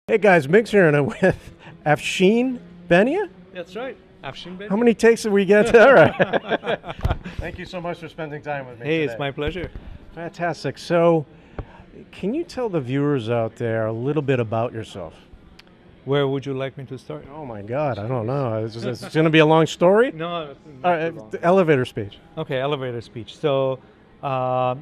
Hey guys, Migz here, and I'm with Afshin Behnia. That's right. Afshin Behnia. How many takes did we get? All right. Thank you so much for spending time with me Hey, today. it's my pleasure. Fantastic. So, can you tell the viewers out there a little bit about yourself? Where would you like me to start? Oh my God, I don't know. It's going to be a long story. No, it's All not right, too long. the elevator speech. Okay, elevator speech. So, uh,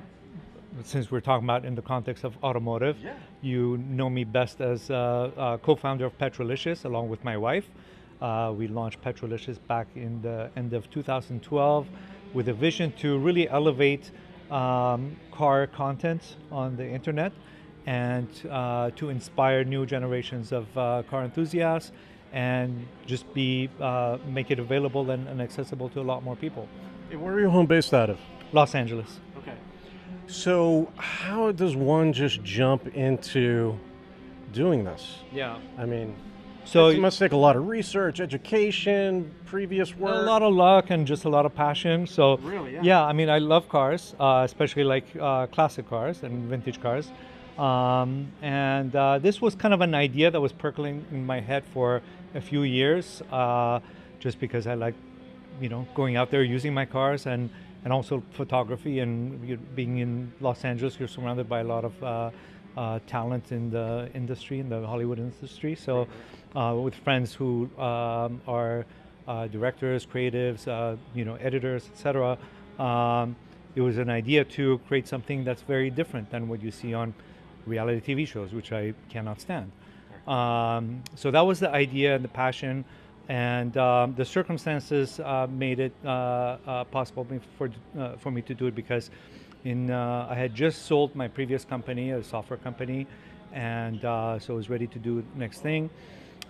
since we're talking about in the context of automotive, Yeah. you know me best as co-founder of Petrolicious, along with my wife. We launched Petrolicious back in the end of 2012 with a vision to really elevate car content on the internet and to inspire new generations of car enthusiasts and just make it available and accessible to a lot more people. Hey, where are you home based out of? Los Angeles. Okay. So, how does one just jump into doing this? Yeah. I mean, So it must take a lot of research, education, previous work. a lot of luck and just a lot of passion. So Really, yeah. yeah, I mean, I love cars, especially like classic cars and vintage cars. And this was kind of an idea that was percolating in my head for a few years, just because I like, going out there using my cars and also photography and being in Los Angeles. You're surrounded by a lot of talent in the industry, in the Hollywood industry. So, with friends who are directors, creatives, editors, etc. It was an idea to create something that's very different than what you see on reality TV shows, which I cannot stand. So that was the idea and the passion, and the circumstances made it possible for me to do it because I had just sold my previous company, a software company, and so I was ready to do the next thing.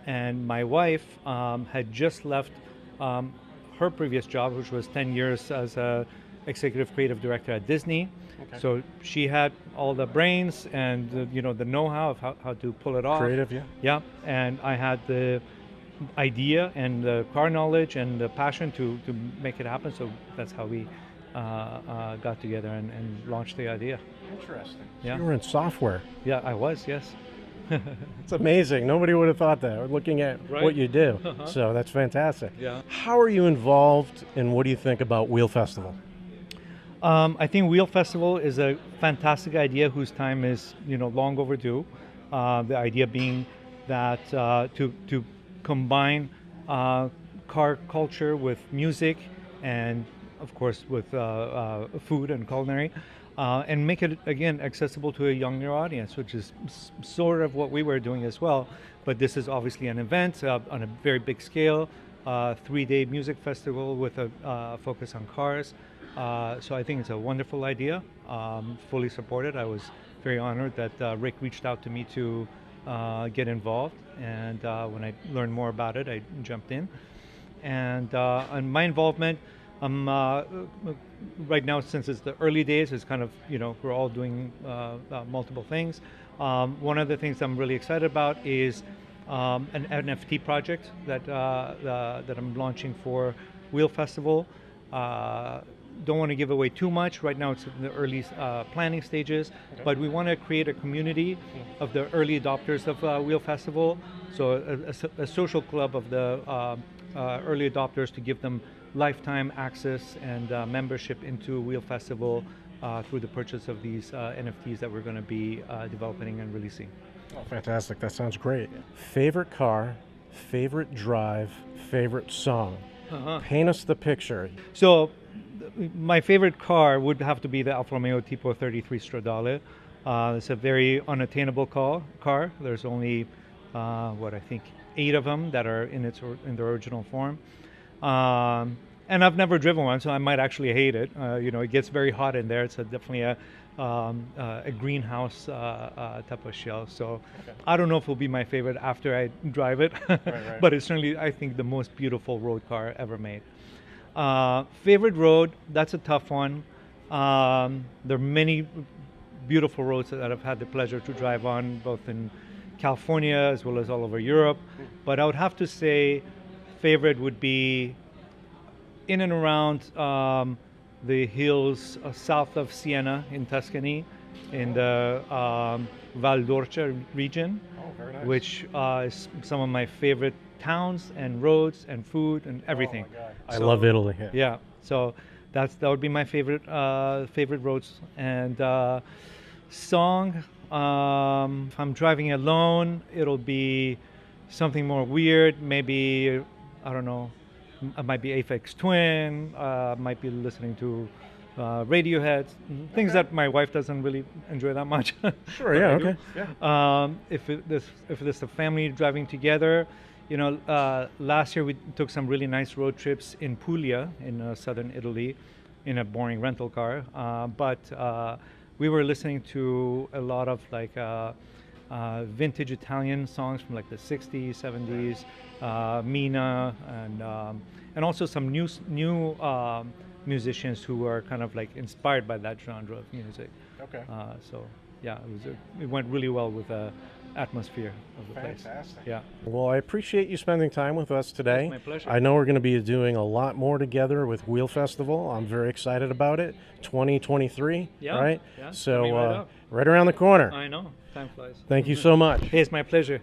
And my wife had just left her previous job, which was 10 years as a executive creative director at Disney. Okay. So she had all the brains and the know-how of how to pull it off. Creative, yeah. Yeah, and I had the idea and the car knowledge and the passion to make it happen. So that's how we got together and launched the idea. Interesting. Yeah. You were in software. Yeah, I was, yes. It's amazing. Nobody would have thought that, looking at Right. what you do. Uh-huh. So that's fantastic. Yeah. How are you involved, and what do you think about Wheel Festival? I think Wheel Festival is a fantastic idea whose time is long overdue. The idea being that to combine car culture with music and of course with food and culinary, and make it again accessible to a younger audience, which is sort of what we were doing as well. But this is obviously an event on a very big scale, 3-day music festival with a focus on cars. So I think it's a wonderful idea, fully supported. I was very honored that Rick reached out to me to get involved, and when I learned more about it, I jumped in. And my involvement, right now, since it's the early days, it's kind of, we're all doing multiple things. One of the things I'm really excited about is an NFT project that I'm launching for Wheel Festival. Don't want to give away too much. Right now it's in the early planning stages, okay. But we want to create a community of the early adopters of Wheel Festival. So a social club of the early adopters to give them lifetime access and membership into Wheel Festival through the purchase of these NFTs that we're going to be developing and releasing. Oh, fantastic. That sounds great. Yeah. Favorite car, favorite drive, favorite song. Uh-huh. Paint us the picture. So my favorite car would have to be the Alfa Romeo Tipo 33 Stradale. It's a very unattainable car. There's only, I think 8 of them that are in the original form. And I've never driven one, so I might actually hate it. It gets very hot in there. It's definitely a greenhouse type of shell. So okay. I don't know if it'll be my favorite after I drive it, right. But it's certainly, I think, the most beautiful road car ever made. Favorite road, that's a tough one. There are many beautiful roads that I've had the pleasure to drive on, both in California as well as all over Europe. But I would have to say favorite would be in and around the hills south of Siena in Tuscany. in the Val d'Orcia region, Oh, very nice. which is some of my favorite towns and roads and food and everything. Oh my God. I love Italy. Yeah. Yeah, so that would be my favorite favorite roads. And song, if I'm driving alone, it'll be something more weird. Maybe, I don't know, it might be Aphex Twin. Might be listening to Radiohead, things that my wife doesn't really enjoy that much. Sure. Yeah. I do. Okay. Yeah. If there's a family driving together, you know, last year we took some really nice road trips in Puglia, in southern Italy, in a boring rental car. But we were listening to a lot of like vintage Italian songs from like the 60s, 70s, Mina, and also some new musicians who were kind of like inspired by that genre of music. Okay. So yeah, it went really well with the atmosphere of the place. Fantastic. Yeah. Well, I appreciate you spending time with us today. It's my pleasure. I know we're going to be doing a lot more together with Wheel Festival. I'm very excited about it. 2023, Yeah, right? yeah, So coming right up. right around the corner. I know, time flies. Thank you so much. Hey, it's my pleasure.